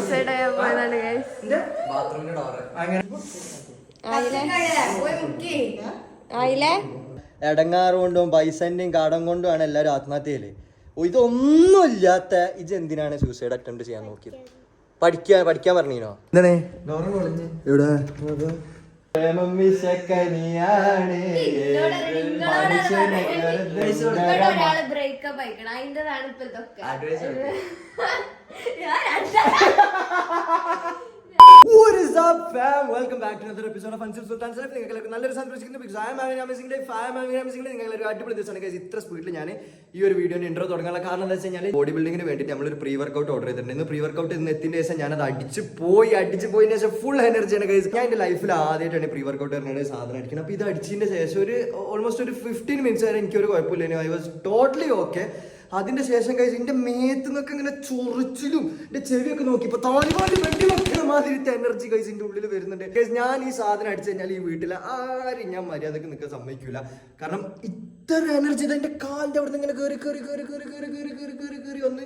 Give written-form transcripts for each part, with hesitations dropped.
Suicide ആയാൻ പോയതാണ് എടങ്ങാറ് കൊണ്ടും പൈസന്റെയും കടം കൊണ്ടുമാണ് എല്ലാരും ആത്മഹത്യയില്. ഇതൊന്നും ഇല്ലാത്ത ഇത് എന്തിനാണ് സൂസൈഡ് അറ്റംപ്റ്റ് ചെയ്യാൻ നോക്കിയത്? പഠിക്കാൻ പറഞ്ഞീനോ? എന്താണ് ഇവിടെ ബ്രേക്കപ്പ് ആയിക്കണം അതിൻ്റെതാണ് ഇപ്പൊ ഇതൊക്കെ. What is up, fam? Welcome back to another episode of Ansel Sultan Life. നിങ്ങൾക്ക് നല്ലൊരു സന്തോഷിക്കുന്നു because I am having an amazing day. I am having an amazing day. നിങ്ങൾ ഒരു അടിപൊളി ദിവസമാണ് guys. ഇത്ര സ്പീഡിൽ ഞാൻ ഈ ഒരു വീഡിയോന്റെ ഇൻട്രോ തുടങ്ങാനുള്ള കാരണം എന്താ വെച്ച് കഴിഞ്ഞാൽ ബോഡി ബിൽഡിങ്ങിന് വേണ്ടിയിട്ട് നമ്മളൊരു പ്രീ വർക്കൗട്ട് ഓർഡർ ചെയ്തിട്ടുണ്ട്. ഇന്ന് പ്രീ വർക്കൗട്ട് ഇന്ന് എത്തിയതിന് ശേഷം ഞാനത് അടിച്ച് പോയതിന് ശേഷം ഫുൾ എനർജിയാണ് guys. ഞാൻ എൻ്റെ ലൈഫിൽ ആദ്യമായിട്ടാണ് പ്രീ വർക്കൗട്ട് പറഞ്ഞ സാധനം അടിക്കുന്നത്. അപ്പോൾ ഇത് അടിച്ചതിന് ശേഷം ഒരു ഓൾമോസ്റ്റ് ഒരു 15 മിനിറ്റ്സ് വരെ എനിക്കൊരു കുഴപ്പമില്ല. I was totally okay. അതിന്റെ ശേഷം കഴിച്ച് എന്റെ മേത്ത് നിന്നൊക്കെ ഇങ്ങനെ ചൊറിച്ചിലും എന്റെ ചെവിയൊക്കെ നോക്കി ഇപ്പൊ താലിബാൻ വെട്ടി വെക്കുന്ന മാതിരിത്തെ എനർജി കഴിച്ചിന്റെ ഉള്ളിൽ വരുന്നുണ്ട്. ഞാൻ ഈ സാധനം അടിച്ചു കഴിഞ്ഞാൽ ഈ വീട്ടിലെ ആരും ഞാൻ മര്യാദക്ക് നിൽക്കാൻ സമ്മതിക്കൂല. കാരണം ഇത്ര എനർജി എന്റെ കാലിന്റെ അവിടെ നിന്ന് ഇങ്ങനെ കയറി വന്ന്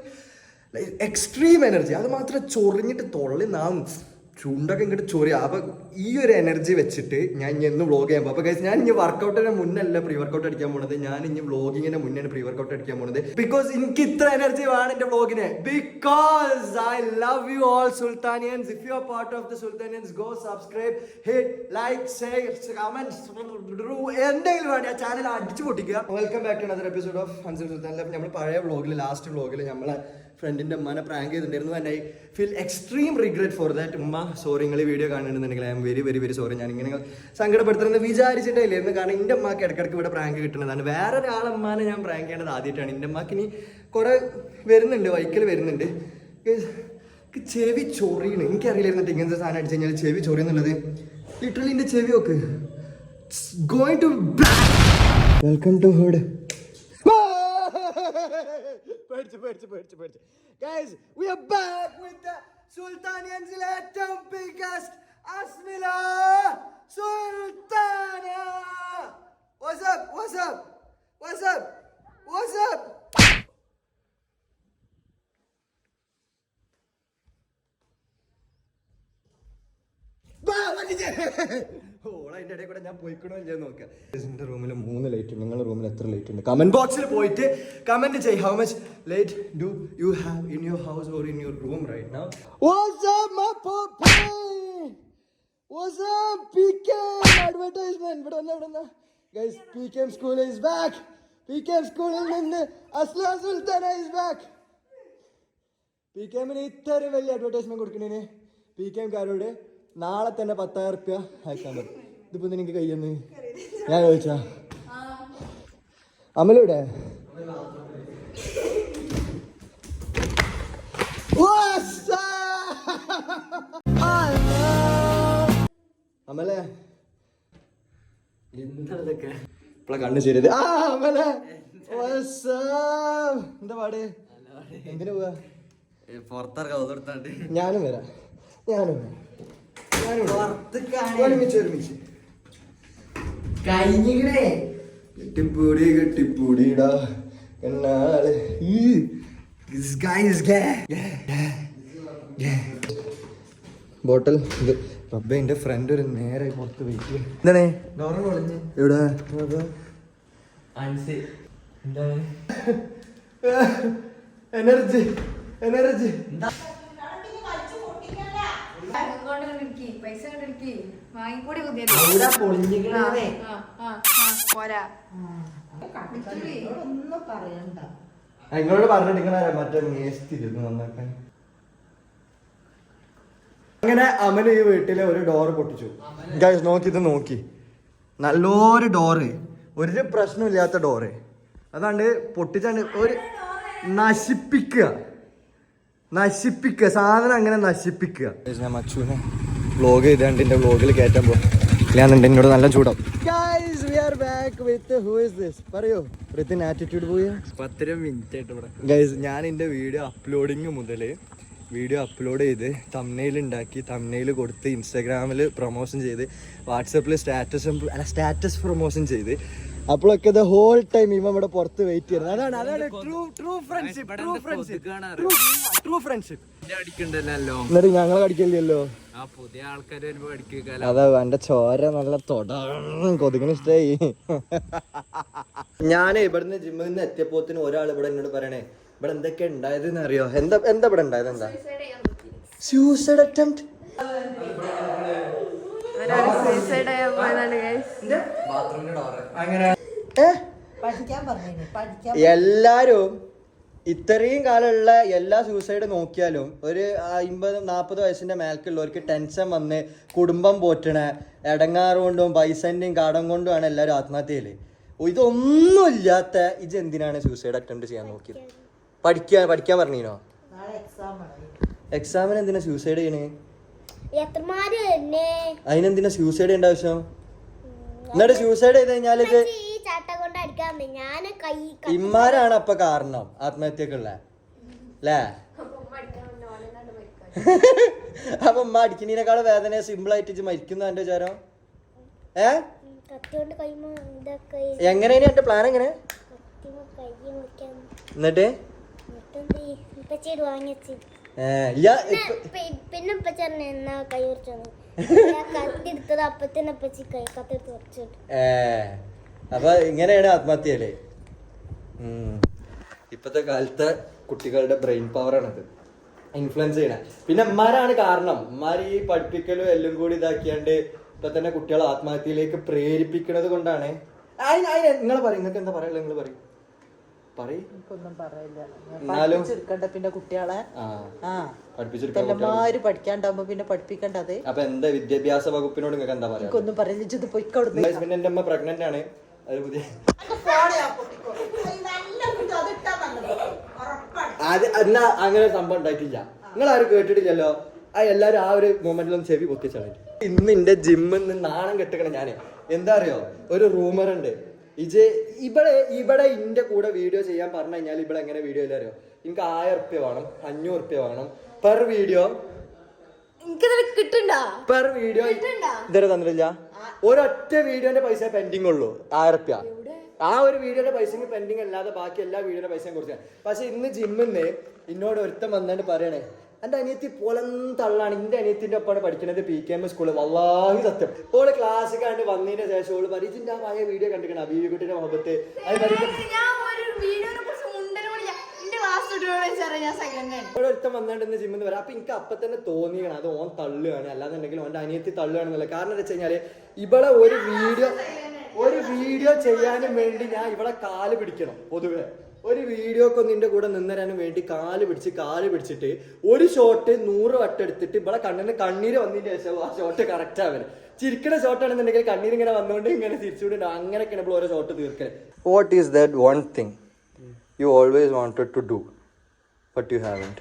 എക്സ്ട്രീം എനർജി. അത് മാത്രം ചൊറിഞ്ഞിട്ട് തൊള്ളി നാം ചുണ്ടൊക്കെ ഇങ്ങോട്ട് ചൊറിയാ. അപ്പൊ ഈ ഒരു എനർജി വെച്ചിട്ട് ഞാൻ ഇനി എന്ന് വ്ളോഗ് ചെയ്യാൻ പോകും. അപ്പൊ ഗൈസ് ഞാൻ ഇനി വർക്കൗട്ടിന് മുന്നല്ല പ്രീ വർക്കൗട്ട് അടിക്കാൻ പോണത്. ഞാൻ ഇനി വ്ളോഗിങ്ങിന് മുന്നേ പ്രീ വർക്കൗട്ട് അടിക്കാൻ പോണത്. ബിക്കോസ് എനിക്ക് ഇത്ര എനർജി വേണം എന്റെ വ്ളോഗിന്. Because I love you all Sultanians. If you are part of the Sultanians go subscribe, hit like, share, comment, എന്തെങ്കിലും വേണ്ടി ആ ചാനൽ അടിച്ചു പൊട്ടിക്കുക. Welcome back to another episode of Ansal Sultan life. നമ്മൾ പഴയ വ്ളോഗിൽ ലാസ്റ്റ് വ്ളോഗിൽ നമ്മളെ ഫ്രണ്ടിന്റെ ഉമ്മനെ പ്രാങ്ക് ചെയ്തിട്ടുണ്ടായിരുന്നു. And I feel extreme regret for that. ഉമ്മ സോറി, നിങ്ങൾ ഈ വീഡിയോ കാണുന്നുണ്ടെങ്കിൽ I am very very very sorry. ഞാൻ ഇങ്ങനെ സങ്കടപ്പെടുത്തുന്നത് വിചാരിച്ചിട്ടില്ലായിരുന്നു. കാരണം എൻ്റെ അമ്മക്ക് ഇടയ്ക്കിടയ്ക്ക് ഇവിടെ പ്രാങ്ക് കിട്ടുന്നതാണ്. വേറെ ഒരാളമ്മനെ ഞാൻ പ്രാങ്ക് ചെയ്യേണ്ടത് ആദ്യമായിട്ടാണ്. എൻ്റെ അമ്മക്ക് ഇനി കുറെ വരുന്നുണ്ട്, വൈക്കൽ വരുന്നുണ്ട്. ചെവി ചൊറിയാണ്. എനിക്കറിയില്ലായിരുന്നിട്ട് ഇങ്ങനത്തെ സാധനം അടിച്ചു കഴിഞ്ഞാൽ ചെവി ചൊറിയുന്നുള്ളത്. ലിറ്ററലി എൻ്റെ ചെവി നോക്ക് going to welcome to hood. Guys, we are back with the Sultanians ഏറ്റവും biggest Asmila Sultania. What's up? What's up? What's up? What's up? അതിന്റെ ഇടയിൽ കൂടെ ഞാൻ പോയിക്കണോ ഇല്ല നോക്കാം. എന്റെ റൂമിൽ 3 ലൈറ്റ് ഉണ്ട്. നിങ്ങളുടെ റൂമിൽ എത്ര ലൈറ്റ് ഉണ്ട്? കമന്റ് ബോക്സിൽ പോയിട്ട് കമന്റ് ചെയ്യ്. How much light do you have in your house or in your room right now? What's up my poppy? What's up PKM advertisement? ഇവിടെ വന്നാ guys, PKM school is back. പികെഎം സ്കൂളിൽ നിന്ന് Asla Sultana is back. പികെഎമ്മിന് ഇത്രയും വലിയ advertisement കൊടുക്കണേന് പികെഎംകാരോട് നാളെ തന്നെ 10,000 റുപ്യ അയക്കാൻ പറ്റും. ഇതിപ്പോ നിനക്ക് കയ്യെന്ന് ഞാൻ ചോദിച്ചാ അമലൂടെ അമലേ എന്തൊക്കെ ഇപ്പളെ കണ്ണ് ശരിയത്. ആ അമലേ എന്താ പാട്? എന്തിനു പോവാ? പുറത്തിറക്കാണ്ട് ഞാനും വരാം. ഒരുമിച്ച് കെട്ടിപ്പൂടിടാ എന്നാള് ബോട്ടൽ. റബ്ബേ, എന്റെ ഫ്രണ്ട് ഒരു നേരെ പുറത്ത് വെയിറ്റ്. എന്താണ് ഇവിടെ എനർജി നിങ്ങളോട് പറഞ്ഞിട്ട് നിങ്ങളെ മറ്റേ മേസ്തിരുന്നു നന്നാക്കാൻ. അങ്ങനെ അമല് ഈ വീട്ടിലെ ഒരു ഡോറ് പൊട്ടിച്ചു. ഗൈസ് നോക്കി നല്ലൊരു ഡോറ്, ഒരു പ്രശ്നമില്ലാത്ത ഡോറ്. അതാണ്ട് പൊട്ടിച്ചാണ്ട് ഒരു നശിപ്പിക്കുക സാധനം, അങ്ങനെ നശിപ്പിക്കുക. ഞാൻ മച്ചുവിനെ വ്ളോഗ് ചെയ്താണ്ട് എൻ്റെ വ്ളോഗിൽ കയറ്റാൻ പോകും. ഞാനുണ്ട് എന്നോട് നല്ല ചൂടാവും. Guys, we are back with who is this? പറയോ റിത്തിൻ ആറ്റിറ്റ്യൂഡ് പോയ 10 മിനിറ്റ് ആയിട്ട് ഇവിടെ. ഗൈസ്, ഞാൻ എൻ്റെ വീഡിയോ അപ്ലോഡിങ് മുതൽ വീഡിയോ അപ്ലോഡ് ചെയ്ത് തംബ്നെയിൽ ഉണ്ടാക്കി, തംബ്നെയിൽ കൊടുത്ത്, ഇൻസ്റ്റാഗ്രാമിൽ പ്രൊമോഷൻ ചെയ്ത്, വാട്സപ്പിൽ സ്റ്റാറ്റസ് പ്രൊമോഷൻ ചെയ്ത്, അപ്പോഴൊക്കെ ദ ഹോൾ ടൈം ഇവ ഇവിടെ പുറത്ത് വെയിറ്റ് ചെയ്യുന്നത്. അതാണ് ട്രൂ ഫ്രണ്ട്ഷിപ്പ്. അടിക്കണ്ടല്ലോ എന്നിട്ട് ഞങ്ങളെ കടിക്കില്ലല്ലോ. ആ പുതിയ ആൾക്കാര് വരുമ്പോ അടിക്കാലോ. അതാ എന്റെ ചോര നല്ല കൊതുകിന് ഇഷ്ടായി. ഞാൻ ഇവിടുന്ന് ജിമ്മിൽ നിന്ന് എത്തിയപ്പോത്തിന് ഒരാൾ ഇവിടെ എന്നോട് പറയണേ ഇവിടെ എന്തൊക്കെ ഉണ്ടായതെന്ന് അറിയോ? എന്താ എന്താ ഇവിടെ ഉണ്ടായത്? എന്താ സൂസൈഡ് അറ്റംപ്റ്റ്? എല്ലാരും ഇത്രയും കാലമുള്ള എല്ലാ സൂസൈഡ് നോക്കിയാലും ഒരു 50-40 വയസ്സിന്റെ മേൽക്കുള്ളവർക്ക് ടെൻഷൻ വന്ന് കുടുംബം പോറ്റണ ഇടങ്ങാറുകൊണ്ടും പൈസന്റെയും കടം കൊണ്ടുമാണ് എല്ലാവരും ആത്മഹത്യയില്. ഇതൊന്നും ഇല്ലാത്ത ഇത് എന്തിനാണ് സൂസൈഡ് അറ്റംപ്റ്റ് ചെയ്യാൻ നോക്കിയത്? പഠിക്കാൻ പറഞ്ഞീനോ? എക്സാമിന് എന്തിനാ സൂസൈഡ് ചെയ്യണേ? അതിനെന്തിനാ സൂസൈഡ് ചെയ്യേണ്ട ആവശ്യം? എന്നിട്ട് സൂസൈഡ് ചെയ്ത് കഴിഞ്ഞാൽ ഇത് ഇമ്മാരാണ് അപ്പൊ കാരണം ആത്മഹത്യക്കുള്ള അല്ലേ? അപ്പൊ ഉമ്മ അടിക്കുന്നതിനേക്കാൾ വേദന സിമ്പിൾ ആയിട്ട് മരിക്കുന്ന എന്റെ വിചാരം? എങ്ങനെയാണ് എന്റെ പ്ലാൻ? എങ്ങനെ എന്നിട്ട് അപ്പൊ ഇങ്ങനെയാണ് ആത്മഹത്യയില്. ഇപ്പത്തെ കാലത്തെ കുട്ടികളുടെ ബ്രെയിൻ പവർ ആണത് ഇൻഫ്ലുവൻസ് ചെയ്യണ. പിന്നെ അമ്മാരാണ് കാരണം. അമ്മാര് ഈ പഠിപ്പിക്കലും എല്ലാം കൂടി ഇതാക്കിയാണ്ട് ഇപ്പൊ തന്നെ കുട്ടികളെ ആത്മഹത്യയിലേക്ക് പ്രേരിപ്പിക്കുന്നത് കൊണ്ടാണ്. നിങ്ങൾ പറയും, നിങ്ങൾക്ക് എന്താ പറയാ? നിങ്ങൾ പറയും പിന്നെ കുട്ടികളെ പഠിക്കാണ്ടാവുമ്പോ പിന്നെ പഠിപ്പിക്കണ്ടത്. അപ്പൊ എന്താ വിദ്യാഭ്യാസ വകുപ്പിനോട് നിങ്ങൾക്ക് എന്താ പറയാ? ഒന്നും പറയില്ല. എന്റെ അമ്മ പ്രഗ്നന്റ് ആണ്. അത് പുതിയ എന്നാ അങ്ങനെ സംഭവം ഉണ്ടായിട്ടില്ല. നിങ്ങൾ ആരും കേട്ടിട്ടില്ലല്ലോ. എല്ലാരും ആ ഒരു മൊമെന്റിലൊന്നും ചെവി പൊത്തിച്ചാണ്. ഇന്ന് എന്റെ ജിമ്മിൽ നിന്ന് നാണം കെട്ടിക്കണം ഞാന്. എന്താ അറിയോ? ഒരു റൂമർ ഉണ്ട്. ഇവിടെ ഇന്റെ കൂടെ വീഡിയോ ചെയ്യാൻ പറഞ്ഞു കഴിഞ്ഞാൽ ഇവിടെ എങ്ങനെ വീഡിയോ ഇല്ല അറിയോ? എനിക്ക് 1000 ഉറുപ്യ വേണം, 500 ഉറുപ്യ വേണം പെർ വീഡിയോ. പെർ വീഡിയോ ഇതുവരെ തന്നിട്ടില്ല. ഒരൊറ്റ വീഡിയോന്റെ പൈസ പെൻഡിങ് ഉള്ളൂ 1000 ഉറുപ്യ. ആ ഒരു വീഡിയോയുടെ പൈസക്ക് പെൻഡിങ് അല്ലാതെ ബാക്കി എല്ലാ വീഡിയോയുടെ പൈസയും കുറിച്ചാണ്. പക്ഷെ ഇന്ന് ജിമ്മിന്ന് എന്നോട് ഒരുത്തം വന്നിട്ട് പറയണേ, എന്റെ അനിയത്തി പോലം തള്ളാണ്. എന്റെ അനിയത്തിന്റെ ഒപ്പമാണ് പഠിക്കുന്നത് PKM സ്കൂള്. വല്ലാഹി സത്യം. ഓള് ക്ലാസ് കണ്ട് വന്നതിന് ശേഷം ഓള് പറയും ഇതിന്റെ ആ പഴയ വീഡിയോ കണ്ടിരിക്കണം അബീബിക്കുട്ടിയുടെ മുഖത്ത്. ഒരുത്തം വന്നാണ്ട് ഇന്ന് ജിമ്മിന്ന് വരാം. അപ്പൊ എനിക്ക് അപ്പൊ തന്നെ തോന്നിയാണ് അത് ഓൻ തള്ളുകയാണ്, അല്ലാന്നുണ്ടെങ്കിൽ ഓന്റെ അനിയത്തി തള്ളുകയാണെന്നുള്ള. കാരണം എന്താ വെച്ച് കഴിഞ്ഞാല് ഇവിടെ ഒരു വീഡിയോ ചെയ്യാനും വേണ്ടി ഞാൻ ഇവിടെ കാല് പിടിക്കണം. പൊതുവെ ഒരു വീഡിയോക്ക് നിന്റെ കൂടെ നിന്നരാനും വേണ്ടി കാല് പിടിച്ചിട്ട് ഒരു ഷോട്ട് 100 വട്ടം എടുത്തിട്ട് ഇവിടെ കണ്ണീര് വന്നതിന്റെ ശേഷം ആ ഷോട്ട് കറക്റ്റ് ആവല്. ചിരിക്കണ ഷോട്ടാണെന്നുണ്ടെങ്കിൽ കണ്ണീര് ഇങ്ങനെ വന്നുകൊണ്ട് ഇങ്ങനെ തിരിച്ചുകൊണ്ട് അങ്ങനെയൊക്കെയാണ് ഇപ്പോൾ ഓരോ ഷോട്ട് തീർക്കല്. What is that one thing you always wanted to do but you haven't?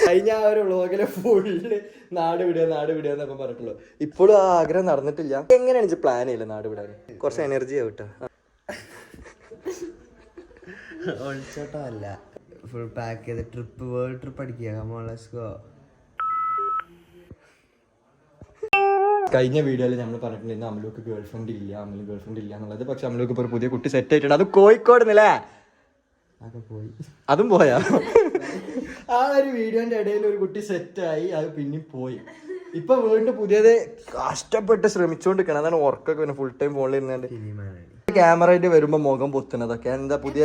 കഴിഞ്ഞ ആ ഒരു വ്ളോഗിലെ ഫുള്ള് നാട് വിടുക എന്നൊക്കെ പറഞ്ഞിട്ടുള്ളൂ. ഇപ്പോഴും ആ ആഗ്രഹം നടന്നിട്ടില്ല. എങ്ങനെയാണ് പ്ലാൻ ചെയ്യില്ല നാട് വിടാൻ? കുറച്ച് എനർജി ആവട്ടെ. ഒളിച്ചോട്ടമല്ല, ഫുൾ പാക്ക് ചെയ്ത് വേൾഡ് ട്രിപ്പ് അടിക്കുക. കഴിഞ്ഞ വീഡിയോയിൽ നമ്മൾ പറഞ്ഞിട്ടുണ്ടായിരുന്നു അമലുക്ക് ഗേൾ ഫ്രണ്ട് ഇല്ല എന്നുള്ളത്. പക്ഷെ അമലുക്ക് ഇപ്പോൾ ഒരു പുതിയ കുട്ടി സെറ്റ് ആയിട്ടുണ്ട്. അത് കോഴിക്കോട് നിന്നല്ലേ? അതും പോയാ? ആ ഒരു വീഡിയോന്റെ ഇടയിൽ ഒരു കുട്ടി സെറ്റായി, അത് പിന്നെ പോയി. ഇപ്പൊ വീണ്ടും പുതിയത് കഷ്ടപ്പെട്ട് ശ്രമിച്ചോണ്ടിരിക്കണം. അതാണ് ഉറക്കൊക്കെ പിന്നെ ഫുൾ ടൈം ഫോണിൽ ഇരുന്നാണ്ട് ക്യാമറ ആയിട്ട് വരുമ്പോ മുഖം പൊത്തുന്നതൊക്കെ. എന്താ പുതിയ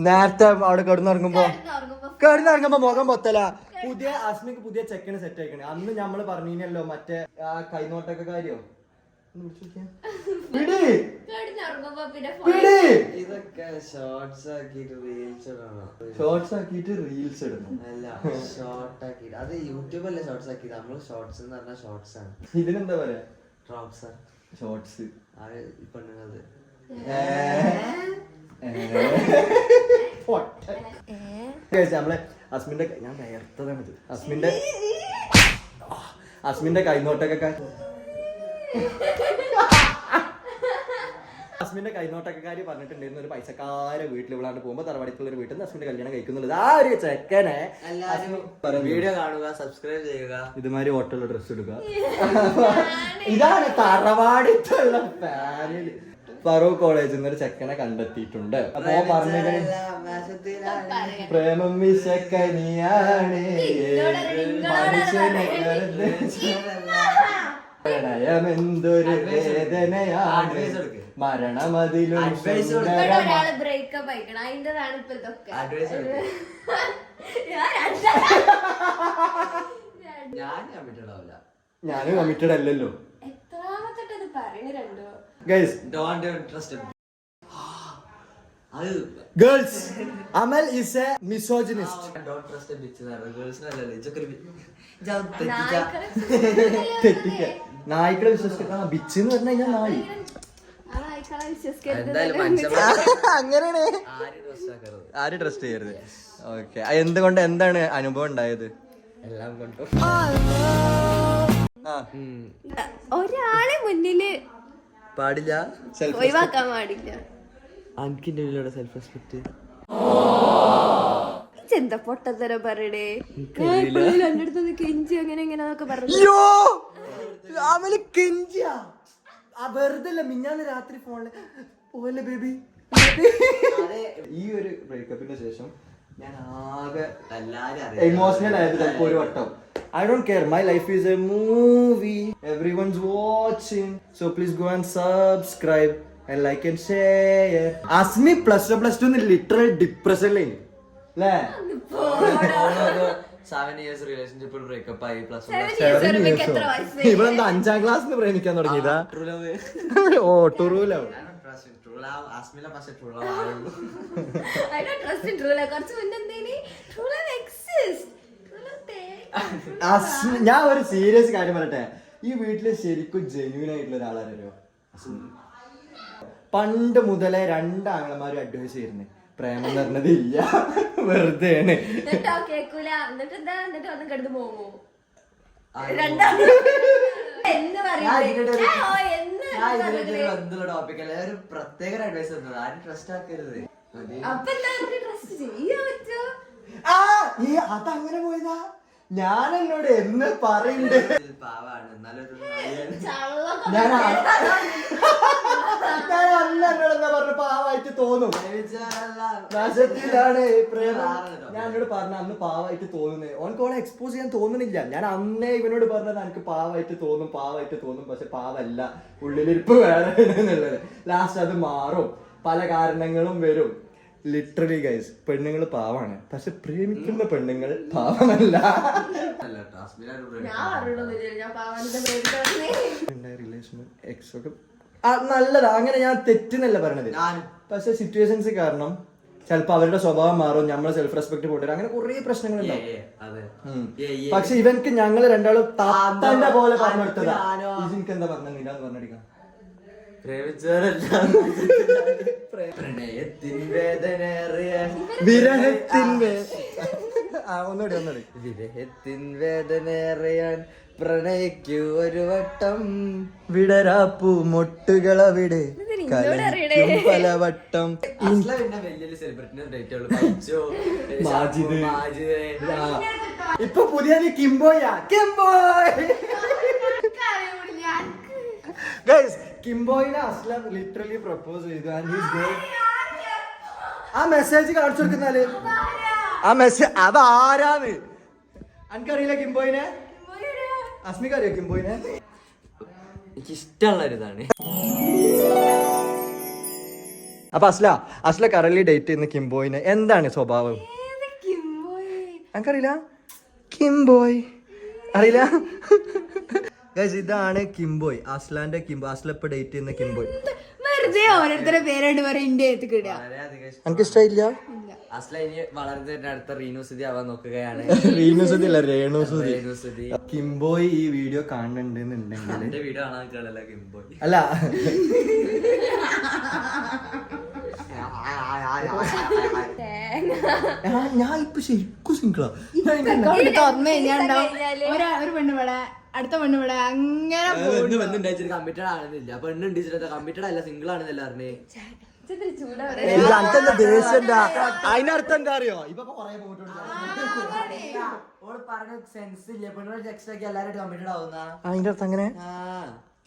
നേരത്തെ അവിടെ കിടന്നിറങ്ങുമ്പോ മുഖം പൊത്തല. പുതിയ അസ്മിക്ക് പുതിയ ചെക്കന് സെറ്റ് ആയിക്കണേ. അന്ന് നമ്മള് പറഞ്ഞില്ലല്ലോ മറ്റേ ആ കൈനോട്ടൊക്കെ കാര്യോ. ഇതൊക്കെ ഷോർട്സ് ആക്കിട്ട് റീൽസ് ഇടണം. അല്ല, ഷോർട്ട് ആക്കിട്ട്. അത് യൂട്യൂബ് അല്ലേ ഷോർട്സ് ആക്കിട്ട്. നമ്മള് ഷോർട്സ് എന്ന് പറഞ്ഞാൽ ഷോർട്സ് ആണ്. ഇതിനെന്താ പറയാ? ഡ്രോപ്സ്. ഷോർട്സ്. അത് പെണ്ണുങ്ങളത് നമ്മളെ അസ്മിന്റെ ഞാൻ നേരത്തതാണ് അസ്മിന്റെ കൈനോട്ടൊക്കെ അസ്മിന്റെ കൈനോട്ടക്കാരി പറഞ്ഞിട്ടുണ്ടായിരുന്നു ഒരു പൈസക്കാരെ വീട്ടിൽ ഇവിടാണ്ട് പോകുമ്പോ തറവാടിക്കുള്ള ഒരു വീട്ടിൽ നിന്ന് അസ്മിന്റെ കല്യാണം കഴിക്കുന്നുള്ളത്. ആ ഒരു ചെക്കനെ വീഡിയോ കാണുക, സബ്സ്ക്രൈബ് ചെയ്യുക, ഇതുമാതിരി ഹോട്ടലിൽ ഡ്രസ് എടുക്കുക. ഇതാണ് തറവാടിത്തുള്ള ഫാമിലി. ഫറൂഖ് കോളേജിൽ നിന്ന് ഒരു ചെക്കനെ കണ്ടെത്തിയിട്ടുണ്ട്. അപ്പൊ പറഞ്ഞത് പ്രേമം വിശക്കനിയാണ് മനുഷ്യനെ പ്രണയമെന്തൊരു വേദനയാണ് മരണമതിലും ഒരാള് ബ്രേക്കപ്പ് അയക്കണം അതിന്റെതാണ് ഇപ്പൊ ഇതൊക്കെ. ഞാനും കമ്മിറ്റഡ് അല്ലല്ലോ. എത്രാമത്തെ പറയണ രണ്ടോ guys girls Amal is a misogynist. തെറ്റിക്ക നായ്ക്കളെ വിശ്വസിക്കാൻ ബിച്ച് എന്ന് പറഞ്ഞു കഴിഞ്ഞാൽ നായി അങ്ങനെയാണ്. ആരും ട്രസ്റ്റ് ചെയ്യരുത്. ഓക്കെ, എന്തുകൊണ്ട് എന്താണ് അനുഭവം ഉണ്ടായത്? എല്ലാം കൊണ്ടും ഒരാളെ മുന്നില് പാടില്ല, ഒഴിവാക്കാൻ പാടില്ല. എനിക്കിന്റെ ഉള്ളിലുള്ള സെൽഫ് റെസ്പെക്ട്. എന്താ പൊട്ടത്തരം പറയണേ? എന്റെ അടുത്ത് കെഞ്ചി അങ്ങനെ എങ്ങനെയൊക്കെ പറഞ്ഞു. വെറുതെ മിഞ്ഞാന്ന് രാത്രി ഫോണില് പോലെ ബേബി. ഈ ഒരു ബ്രേക്കപ്പിന് ശേഷം ഞാൻ ആകെ ഇമോഷണൽ ആയത് ചിലപ്പോ ഒരു വട്ടം. I don't care. My life is a movie. Everyone's watching. So please go and subscribe and like and share. Asmi +2 literal depression line. Le. 7 years relationship breakup ആയി +1. ഇവളെന്താ 5ാം ക്ലാസ്സിന് പ്രേമിക്കാൻ തുടങ്ങിയതാ? ഓ ട്രൂ ലവ്. ആസ്മില പക്ഷെ ട്രൂ ലവ് ആയുള്ളൂ. I don't trust in true love. കുറച്ച് മുന്നേ എന്തേനി true love exists. ഞാൻ ഒരു സീരിയസ് കാര്യം പറയട്ടെ. ഈ വീട്ടില് ശരിക്കും ജെന്യൂൻ ആയിട്ടുള്ള ഒരാളാരോ. പണ്ട് മുതലേ 2 ആങ്ങളമാരും അഡ്വൈസ് ചെയ്യുന്നത് പ്രേമം പറഞ്ഞത് ഇല്ല, വെറുതെ കേക്കൂല. എന്നിട്ട് എന്താ, എന്നിട്ട് വന്ന് കിടന്ന് പോവോ? ടോപ്പിക് അല്ല, ഒരു പ്രത്യേക അഡ്വൈസ് തന്നത്. ആരും ട്രസ്റ്റ് ആക്കരുത്. അപ്പൊ എന്താ ട്രസ്റ്റ് ചെയ്യാൻ പറ്റോ? അതങ്ങനെ പോയതാ. ഞാൻ എന്നോട് എന്ന് പറയണ്ട് പാവാണ്, എന്നാലും ഞാൻ അന്ന് എന്നോട് എന്താ പറഞ്ഞ പാവായിട്ട് തോന്നും. നാശത്തിലാണ് പ്രേമം. ഞാൻ എന്നോട് പറഞ്ഞ അന്ന് പാവായിട്ട് തോന്നുന്നത്. ഓനക്കോളെ എക്സ്പോസ് ചെയ്യാൻ തോന്നുന്നില്ല. ഞാൻ അന്നേ ഇവനോട് പറഞ്ഞത് എനിക്ക് പാവായിട്ട് തോന്നും, പക്ഷെ പാവല്ല, ഉള്ളിലിരിപ്പ് വേറെ എന്നുള്ളത്. ലാസ്റ്റ് അത് മാറും, പല കാരണങ്ങളും വരും. ലിറ്ററലി ഗൈസ്, പെണ്ണുങ്ങൾ പാവാണ്, പക്ഷെ പ്രേമിക്കുന്ന പെണ്ണുങ്ങൾ പാവമല്ല. നല്ലതാ, അങ്ങനെ ഞാൻ തെറ്റെന്നല്ല പറയണത്. പക്ഷെ സിറ്റുവേഷൻസ് കാരണം ചിലപ്പോ അവരുടെ സ്വഭാവം മാറും, നമ്മളെ സെൽഫ് റെസ്പെക്ട് കൊണ്ടുവരും, അങ്ങനെ കുറെ പ്രശ്നങ്ങളുണ്ടാവും. പക്ഷെ ഇവൻക്ക് ഞങ്ങള് രണ്ടാളും താത്തന്റെ പോലെ പറഞ്ഞെടുത്തതാ. എനിക്ക് എന്താ പറഞ്ഞില്ല എന്ന് പറഞ്ഞെടുക്കാം. പ്രണയത്തിൻ വേദനേറിയ വിരഹത്തിൻ ഒന്നുകൂടി വിരഹത്തിൻ വേദനേറിയാൻ പ്രണയിക്കൂ ഒരു വട്ടം. വിടരാപ്പൂ മൊട്ടുകളവിടെ പലവട്ടം. പിന്നെ വലിയൊരു സെലിബ്രിറ്റി മാജിദ്. ഇപ്പൊ പുതിയ കിംബോയാ. ഗൈസ്, കിംബോയിനെ അസ്ലം ലിറ്ററലി പ്രപ്പോസ് ചെയ്തു. ആ മെസ്സേജ് കാണിച്ചു കൊടുക്കുന്നാല് ആ മെസ്സേജ് അതാരാന്ന് എനിക്കറിയില്ല. കിംബോയിനെ അസ്മിക്ക് അറിയോ? കിംബോയിനെ എനിക്ക് ഇഷ്ടമുള്ള ഒരു ഇതാണ്. അപ്പൊ അസ്ല കറലി ഡേറ്റ് ചെയ്യുന്ന കിംബോയിനെ എന്താണ് സ്വഭാവം എനിക്കറിയില്ല. കിംബോയ് അറിയില്ല. ഗൈസ്, ഇതാണ് കിംബോയ്, അസ്ലാന്റെ കിംബോ. അസ്ല ഇപ്പൊ ഡേറ്റ് ചെയ്യുന്ന കിംബോയ്. വെറുതെ ഓരോരുത്തരെ പേരോട് എനിക്ക് ഇഷ്ടമില്ല. അസ്ല ഇനി വളർന്നു അടുത്ത റീനുസുതി ആവാൻ നോക്കുകയാണ്. റീനുസുതി അല്ല, രേണുസുതി. കിംബോയ് ഈ വീഡിയോ കാണുന്നുണ്ടെന്നുണ്ടെങ്കിൽ എന്റെ വീഡിയോ കാണാൻ കേളല്ല കിംബോയ്. അല്ല, ഞാൻ ഇപ്പൊ ശരിക്കും സിംഗിളാ. ഒരു പെണ്ണുപടെ അടുത്ത പെണ്ണുപടെ അങ്ങനെ കമ്മിറ്റഡ് ആണെന്നില്ല. പെണ്ണുണ്ട് കമ്മിറ്റഡ് അല്ല, സിംഗിൾ ആണെന്നല്ല പറഞ്ഞേ. ദേഷ്യണ്ടാ. അതിനർത്ഥം എന്താ അറിയോ? ഇപ്പൊ പറഞ്ഞ സെൻസ് ഇല്ല. പെണ്ണുകൾ ടെക്സ്റ്റ് ആക്കി എല്ലാവരും കമ്മിറ്റഡ് ആവുന്ന അതിന്റെ അർത്ഥം അങ്ങനെ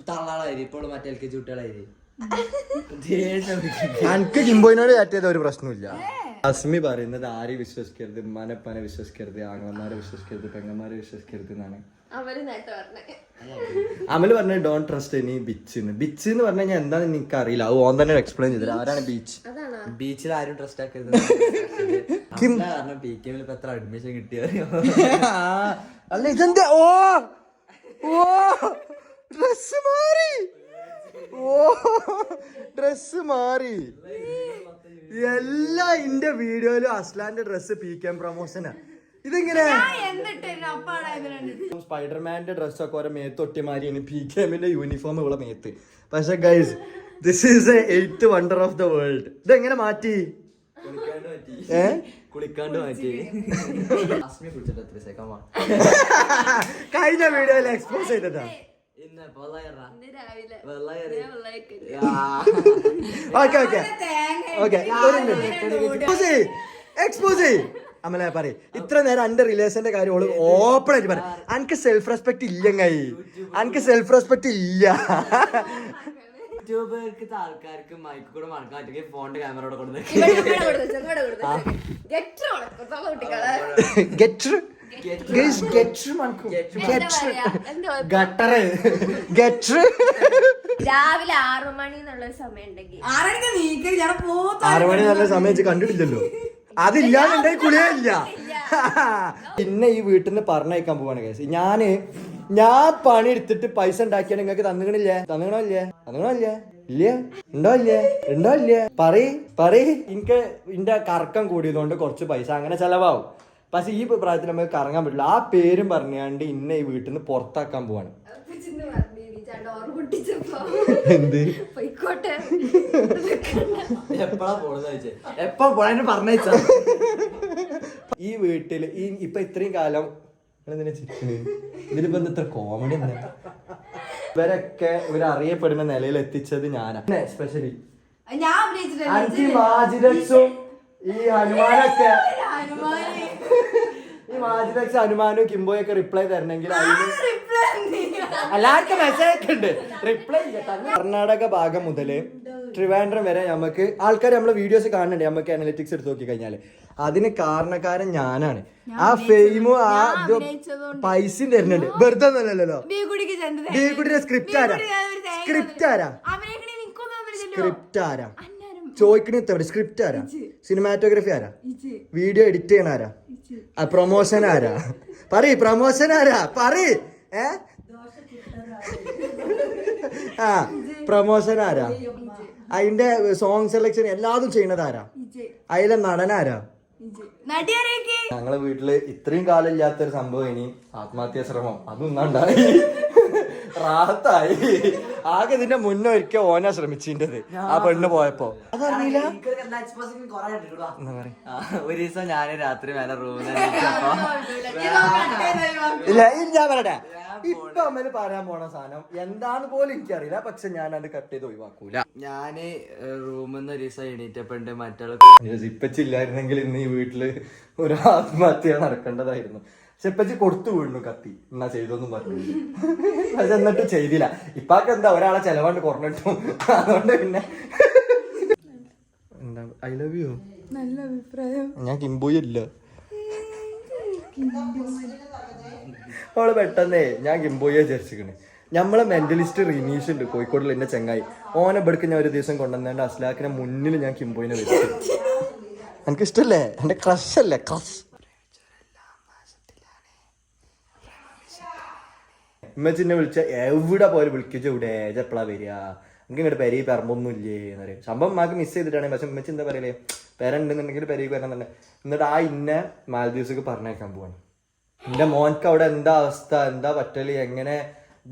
തള്ളാളായി. ഇപ്പോൾ മറ്റേ LKG കുട്ടികളായി. എനിക്ക് കിംബോയിനോട് ചാറ്റ് ചെയ്ത ഒരു പ്രശ്നമില്ല. അസ്മി പറയുന്നത് ആരെയും വിശ്വസിക്കരുത്, ഉമ്മാനെപ്പാനെ വിശ്വസിക്കരുത്, ആങ്ങളമാരെ വിശ്വസിക്കരുത്, പെങ്ങന്മാരെ വിശ്വസിക്കരുത് എന്നാണ്. അമല് പറഞ്ഞ ഡോണ്ട് ട്രസ്റ്റ് എനി ബിച്ച് എന്ന് പറഞ്ഞു കഴിഞ്ഞാൽ എന്താണെന്ന് എനിക്ക് അറിയില്ല. അത് ഓൻ തന്നെ എക്സ്പ്ലെയിൻ ചെയ്തില്ല. ആരാണ് ബീച്ച്? ബീച്ചിൽ ആരും ട്രസ്റ്റ് ആക്കരുത്. PKM ഇപ്പൊ എത്ര അഡ്മിഷൻ കിട്ടിയോ? അല്ല ഇതെന്താ? ഓ ഓ ഡ്രസ് മാറി. ഓ ഡ്രസ് മാറി. എല്ലാ ഇന്റെ വീഡിയോയിലും അസ്ലാന്റെ ഡ്രസ് PKM പ്രൊമോഷനാ. ഇതെങ്ങനെ? സ്പൈഡർമാന്റെ ഡ്രസ്സൊക്കെ ഓരോ മേത്ത് ഒട്ടിമാരിയാണ് PKMന്റെ യൂണിഫോം ഇവിടെ മേത്ത്. പക്ഷെ guys this is A 8th wonder of the world. ഇതെങ്ങനെ മാറ്റി? കുളിക്കാണ്ട് മാറ്റി. അസ്മി കുളിച്ചിട്ട് എത്ര സെക്കൻഡ് കഴിഞ്ഞ വീഡിയോയിൽ എക്സ്പോസ് ചെയ്തതാ. എക്സ്പോസ് അമല പറയും. ഇത്ര നേരം എന്റെ റിലേഷന്റെ കാര്യം ഓപ്പൺ ആയിട്ട് പറയാം. എനിക്ക് സെൽഫ് റെസ്പെക്ട് ഇല്ലെങ്കിൽ എനിക്ക് സെൽഫ് റെസ്പെക്ട് ഇല്ല. യൂട്യൂബർക്ക് ആൾക്കാർക്ക് മൈക്ക് കൂടെ മണക്കാൻ ഫോണിന്റെ ക്യാമറ രാവിലെ 6 മണി എന്നുള്ള സമയം ഉണ്ടെങ്കിൽ 6 മണി നല്ല സമയം കണ്ടിട്ടില്ലല്ലോ. അതില്ലാന്നുണ്ടെങ്കിൽ കുളിയേ ഇല്ല. പിന്നെ ഈ വീട്ടിൽ നിന്ന് പറഞ്ഞയക്കാൻ പോവാണ് കേസ്. ഞാൻ പണി എടുത്തിട്ട് പൈസ ഉണ്ടാക്കിയാൽ നിങ്ങൾക്ക് തന്നുകണില്ലേ? തന്നുകണില്ലേ? ഇല്ല ഉണ്ടോ ഇല്ലേ? പറയ്. എനിക്ക് ഇന്റെ കറക്കം കൂടിയതുകൊണ്ട് കുറച്ച് പൈസ അങ്ങനെ ചെലവാവും. പക്ഷെ ഈ പ്രായത്തിൽ നമുക്ക് കറങ്ങാൻ പറ്റില്ല. ആ പേരും പറഞ്ഞാണ്ട് ഇന്നെ ഈ വീട്ടിൽ നിന്ന് പുറത്താക്കാൻ പോവാണ്. എന്ത് എപ്പോഴാ പോണെന്ന് ചോദിച്ചേ? എപ്പോ പോണെന്ന് പറഞ്ഞാ. ഈ വീട്ടില് ഇപ്പൊ ഇത്രയും കാലം ഇതിലിപ്പോ ഇത്ര കോമഡി ഇവരൊക്കെ ഇവരറിയപ്പെടുന്ന നിലയിൽ എത്തിച്ചത് ഞാനാ. സ്പെഷ്യലി മാജിദക്സും ഈ ഹനുമാനൊക്കെ ഹനുമാനും കിംബോയൊക്കെ റിപ്ലൈ തരണമെങ്കിൽ എല്ലാവർക്കും മെസ്സേജ് ഒക്കെ ഉണ്ട്. റിപ്ലൈ കർണാടക ഭാഗം മുതല് ട്രിവാൻഡ്രം വരെ നമുക്ക് ആൾക്കാർ നമ്മളെ വീഡിയോസ് കാണുന്നുണ്ട്. നമുക്ക് അനലിറ്റിക്സ് എടുത്ത് നോക്കി കഴിഞ്ഞാല് അതിന് കാരണക്കാരൻ ഞാനാണ്. ആ ഫെയിമും ആ പൈസയും തരുന്നുണ്ട്. വെറുതെ ഒന്നല്ലല്ലോ. ബീഗുഡിന്റെ സ്ക്രിപ്റ്റ് ആരാ ചോദിക്കണ സ്ക്രിപ്റ്റ് ആരാ? സിനിമാറ്റോഗ്രാഫി ആരാ? വീഡിയോ എഡിറ്റ് ചെയ്യണ ആരാ? പ്രൊമോഷൻ ആരാ? പ്രൊമോഷൻ ആരാ? പ്രൊമോഷൻ ആരാ? അതിന്റെ സോങ് സെലക്ഷൻ എല്ലാതും ചെയ്യണത് ആരാ? അതിലെ നടനാരാ? ഞങ്ങളെ വീട്ടില് ഇത്രയും കാലം ഇല്ലാത്തൊരു സംഭവം ഇനി ആത്മഹത്യാ ശ്രമം അതൊന്നുണ്ടായി. റാഹത്തായി. ആകെ ഇതിന്റെ മുന്നേ ഒരിക്കൽ ഓനാ ശ്രമിച്ചിൻ്റെത് ആ പെണ്ണ് പോയപ്പോ. അതറിയില്ല. ഒരു ദിവസം ഞാൻ രാത്രി മേലെ റൂമിൽ ഇല്ല ഞാൻ പറയട്ടെ. ഇപ്പൊ അമ്മല് പറയാൻ പോണ സാധനം എന്താന്ന് പോലും എനിക്കറിയില്ല. പക്ഷെ ഞാൻ അത് കട്ട് ചെയ്ത് ഒഴിവാക്കൂല. ഞാന് റൂമിൽ നിന്ന് ഒരു ദിവസം എണീറ്റപ്പണ്ട് മറ്റുള്ള ഇപ്പച്ചില്ലായിരുന്നെങ്കിൽ ഇന്ന് ഈ വീട്ടില് ഒരു ആത്മഹത്യ നടക്കേണ്ടതായിരുന്നു. പക്ഷെ ഇപ്പച്ചി കൊടുത്തു വീണു കത്തി. എന്നാ ചെയ്തൊന്നും പറഞ്ഞു. പക്ഷെ എന്നിട്ട് ചെയ്തില്ല. ഇപ്പൊക്കെ എന്താ ഒരാളെ ചെലവാണ്ട് കുറഞ്ഞിട്ടും. അതുകൊണ്ട് പിന്നെ എന്താ ഐ ലവ് യു. നല്ല അഭിപ്രായം. ഞാൻ കിംബോയി അല്ല. അവള് പെട്ടെന്നേ ഞാൻ കിംബോയെ വിചാരിച്ചിരിക്കണേ. നമ്മളെ മെന്റലിസ്റ്റ് റിനീഷ് ഉണ്ട് കോഴിക്കോടിൽ. എന്റെ ചങ്ങായി ഓനെ ബെടുക്ക് ഞാൻ ഒരു ദിവസം കൊണ്ടുവന്നേണ്ട അസ്ലാക്കിനെ മുന്നിൽ ഞാൻ കിംബോയിനെ വെച്ചു. എനിക്ക് ഇഷ്ടല്ലേ? എന്റെ ക്രഷ് അല്ലേ? ക്രഷ്. ഉമ്മച്ചിന്നെ വിളിച്ച എവിടെ പോലും വിളിക്കിച്ച ഇവിടെ എപ്പോഴാ വരിക? എനിക്ക് ഇങ്ങോട്ട് പെരയി പറമ്പൊന്നും ഇല്ലേ എന്ന് പറയും. സംഭവം മാക്ക് മിസ് ചെയ്തിട്ടാണ്. പക്ഷെ ഉമ്മച്ചി എന്താ പറയലേ, പെര ഉണ്ടെന്നുണ്ടെങ്കിൽ പെരയ്ക്ക് വരണം തന്നെ. എന്നിട്ട് ആ ഇന്ന മാൽദീവ്സിക്ക് പറഞ്ഞേക്കാൻ പോവാണ്. എന്റെ മോൻക്ക് അവിടെ എന്താ അവസ്ഥ, എന്താ പറ്റല്, എങ്ങനെ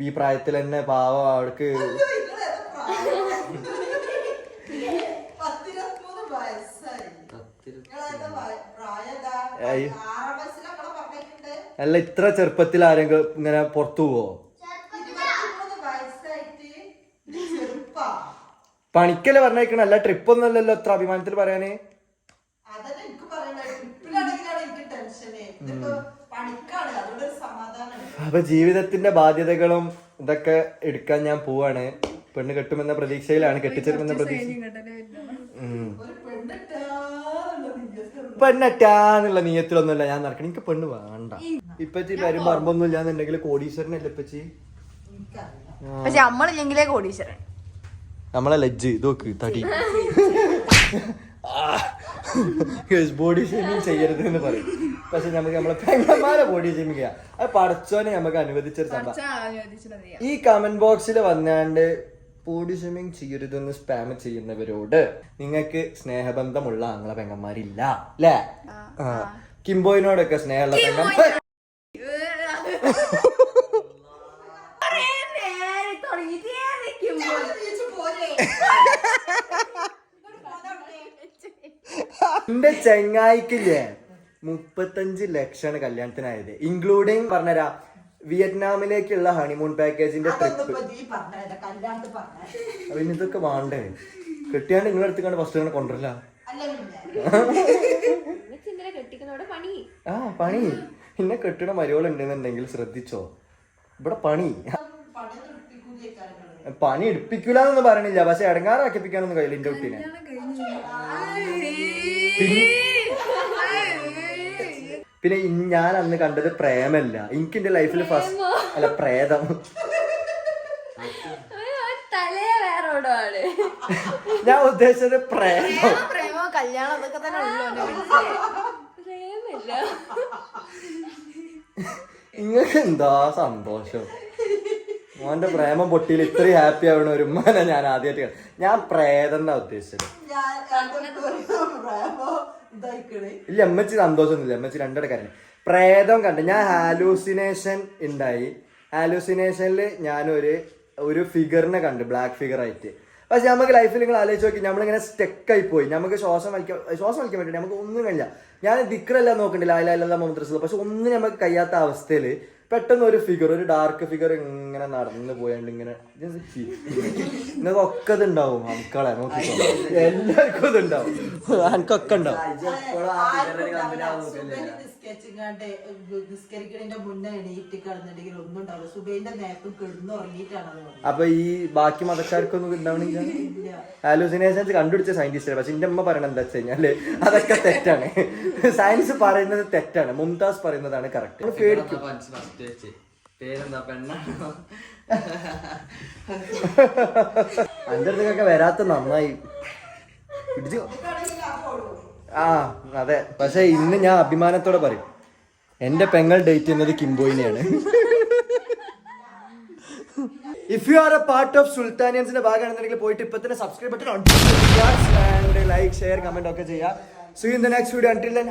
ഈ പ്രായത്തിൽ തന്നെ പാവം അവർക്ക് അല്ല ഇത്ര ചെറുപ്പത്തിൽ ആരെങ്കിലും ഇങ്ങനെ പുറത്തു പോവോ? പണിക്കല്ലേ പറഞ്ഞേക്കണ, അല്ല ട്രിപ്പ് ഒന്നും അല്ലല്ലോ ഇത്ര അഭിമാനത്തിൽ പറയാന്. അപ്പൊ ജീവിതത്തിന്റെ ബാധ്യതകളും ഇതൊക്കെ എടുക്കാൻ ഞാൻ പോവാണ്. പെണ്ണ് കെട്ടുമെന്ന പ്രതീക്ഷയിലാണ്, കെട്ടിച്ചേരുമെന്ന പ്രതീക്ഷ. പെണ്ണറ്റാന്നുള്ള നീയത്തിലൊന്നുമല്ല ഞാൻ നടക്കണം. എനിക്ക് പെണ്ണ് വേണ്ട. ഇപ്പച്ചി വരും പറമ്പൊന്നും ഇല്ലാന്നുണ്ടെങ്കിൽ കോടീശ്വരനല്ലേ ഇപ്പച്ചി? പക്ഷെ നമ്മളില്ലെങ്കിലേ കോടീശ്വരൻ. നമ്മളെ ലജ്ജ് ഇതൊക്കെ തടി ബോഡി ഷേമിങ് ചെയ്യരുത് എന്ന് പറയും. പക്ഷെ നമുക്ക് നമ്മളെ പെങ്ങന്മാരെ ബോഡി ഷേമിങ് ചെയ്യാം. അത് പടച്ചോനെ നമുക്ക് അനുവദിച്ചൊരു സംഭവം. ഈ കമന്റ് ബോക്സിൽ വന്നാണ്ട് ബോഡി ഷേമിങ് ചെയ്യരുതെന്ന് സ്പാം ചെയ്യുന്നവരോട് നിങ്ങൾക്ക് സ്നേഹബന്ധമുള്ള ആങ്ങളെ പെങ്ങന്മാരില്ല അല്ലേ? കിംബോയിനോടൊക്കെ സ്നേഹമുള്ള പെങ്ങന്മാർ എന്റെ ചെങ്ങായിക്കില്ലേ 35 ലക്ഷമാണ് കല്യാണത്തിനായത്, ഇൻക്ലൂഡിങ് പറഞ്ഞരാ വിയറ്റ്നാമിലേക്കുള്ള ഹണിമൂൺ പാക്കേജിന്റെ ട്രിപ്പ്. പിന്നെ ഇതൊക്കെ വേണ്ടേ? കെട്ടിയാണ്ട് നിങ്ങളെ അടുത്ത് ഫസ്റ്റ് അങ്ങനെ കൊണ്ടുവരില്ല. ആ പണി പിന്നെ കെട്ടിട മരുവോൾ ഉണ്ടെന്നുണ്ടെങ്കിൽ ശ്രദ്ധിച്ചോ, ഇവിടെ പണി എടുപ്പിക്കൂലെന്നൊന്നും പറയണില്ല, പക്ഷെ ഇടങ്ങാറാക്കിപ്പിക്കാനൊന്നും കഴിയില്ല എന്റെ കുട്ടീനെ. പിന്നെ ഞാൻ അന്ന് കണ്ടത് പ്രേമല്ല, എനിക്ക് എന്റെ ലൈഫിൽ ഫസ്റ്റ് അല്ല പ്രേതം. ഞാൻ ഉദ്ദേശിച്ചത് പ്രേമം. കല്യാണം അതൊക്കെ തന്നെ നിങ്ങൾക്ക് എന്താ സന്തോഷം? മോന്റെ പ്രേമം പൊട്ടിയിൽ ഇത്രയും ഹാപ്പി ആവണ ഒരു ഉമ്മാനെ ഞാൻ ആദ്യമായിട്ട്. ഞാൻ പ്രേതം എന്നാ ഉദ്ദേശിച്ചത്. ഇല്ല അമ്മച്ചി സന്തോഷമൊന്നുമില്ല, അമ്മച്ചി രണ്ടര കാര്യം. പ്രേതം കണ്ട് ഞാൻ ഹാലൂസിനേഷൻ ഉണ്ടായി. ഹാലൂസിനേഷനിൽ ഞാനൊരു ഫിഗറിനെ കണ്ട്, ബ്ലാക്ക് ഫിഗർ ആയിട്ട്. പക്ഷെ നമുക്ക് ലൈഫിൽ നിങ്ങൾ ആലോചിച്ച് നോക്കി, നമ്മളിങ്ങനെ സ്റ്റെക്കായി പോയി. നമുക്ക് ശ്വാസം വലിക്കാൻ പറ്റില്ല, നമുക്ക് ഒന്നും കഴിയില്ല. ഞാൻ ദിക്റെല്ലാം നോക്കണ്ടില്ല, അതിലെല്ലാം മുദ്രസ്, പക്ഷെ ഒന്നും നമുക്ക് കഴിയാത്ത അവസ്ഥയിൽ പെട്ടെന്ന് ഒരു ഫിഗർ, ഒരു ഡാർക്ക് ഫിഗർ ഇങ്ങനെ നടന്നു പോയാണ്ട് ഇങ്ങനെ നിങ്ങൾക്ക് ഒക്കെ ഇതുണ്ടാവും. മക്കളെ നോക്കിക്കോ, എല്ലാവർക്കും ഇതുണ്ടാവും, എനിക്കൊക്കെ ഉണ്ടാവും. അപ്പൊ ഈ ബാക്കി മതക്കാർക്കൊന്നും ഉണ്ടാവണില്ല. ഹാലൂസിനേഷൻസ് കണ്ടുപിടിച്ച സയന്റിസ്റ്റ്. പക്ഷെ എന്റെ അമ്മ പറയണത് എന്താ വെച്ച് കഴിഞ്ഞാല് അതൊക്കെ തെറ്റാണ്. സയൻസ് പറയുന്നത് തെറ്റാണ്, മുംതാസ് പറയുന്നതാണ് കറക്റ്റ്. പേടിക്കും. പേരെന്താ? പെണ്ണാണോ? എന്റെ അടുത്തൊക്കെ വരാത്ത നന്നായി. ആ അതെ, പക്ഷെ ഇന്ന് ഞാൻ അഭിമാനത്തോടെ പറയും, എന്റെ പെങ്ങൾ ഡേറ്റ് ചെയ്യുന്നത് കിംബോയിനെയാണ്. If you are a part of സുൽത്താനിയൻസിന്റെ ഭാഗമാണെന്നുണ്ടെങ്കിൽ പോയിട്ട് ഇപ്പൊ തന്നെ subscribe button like share comment ഒക്കെ ചെയ്യാം. See you in the next video. Until then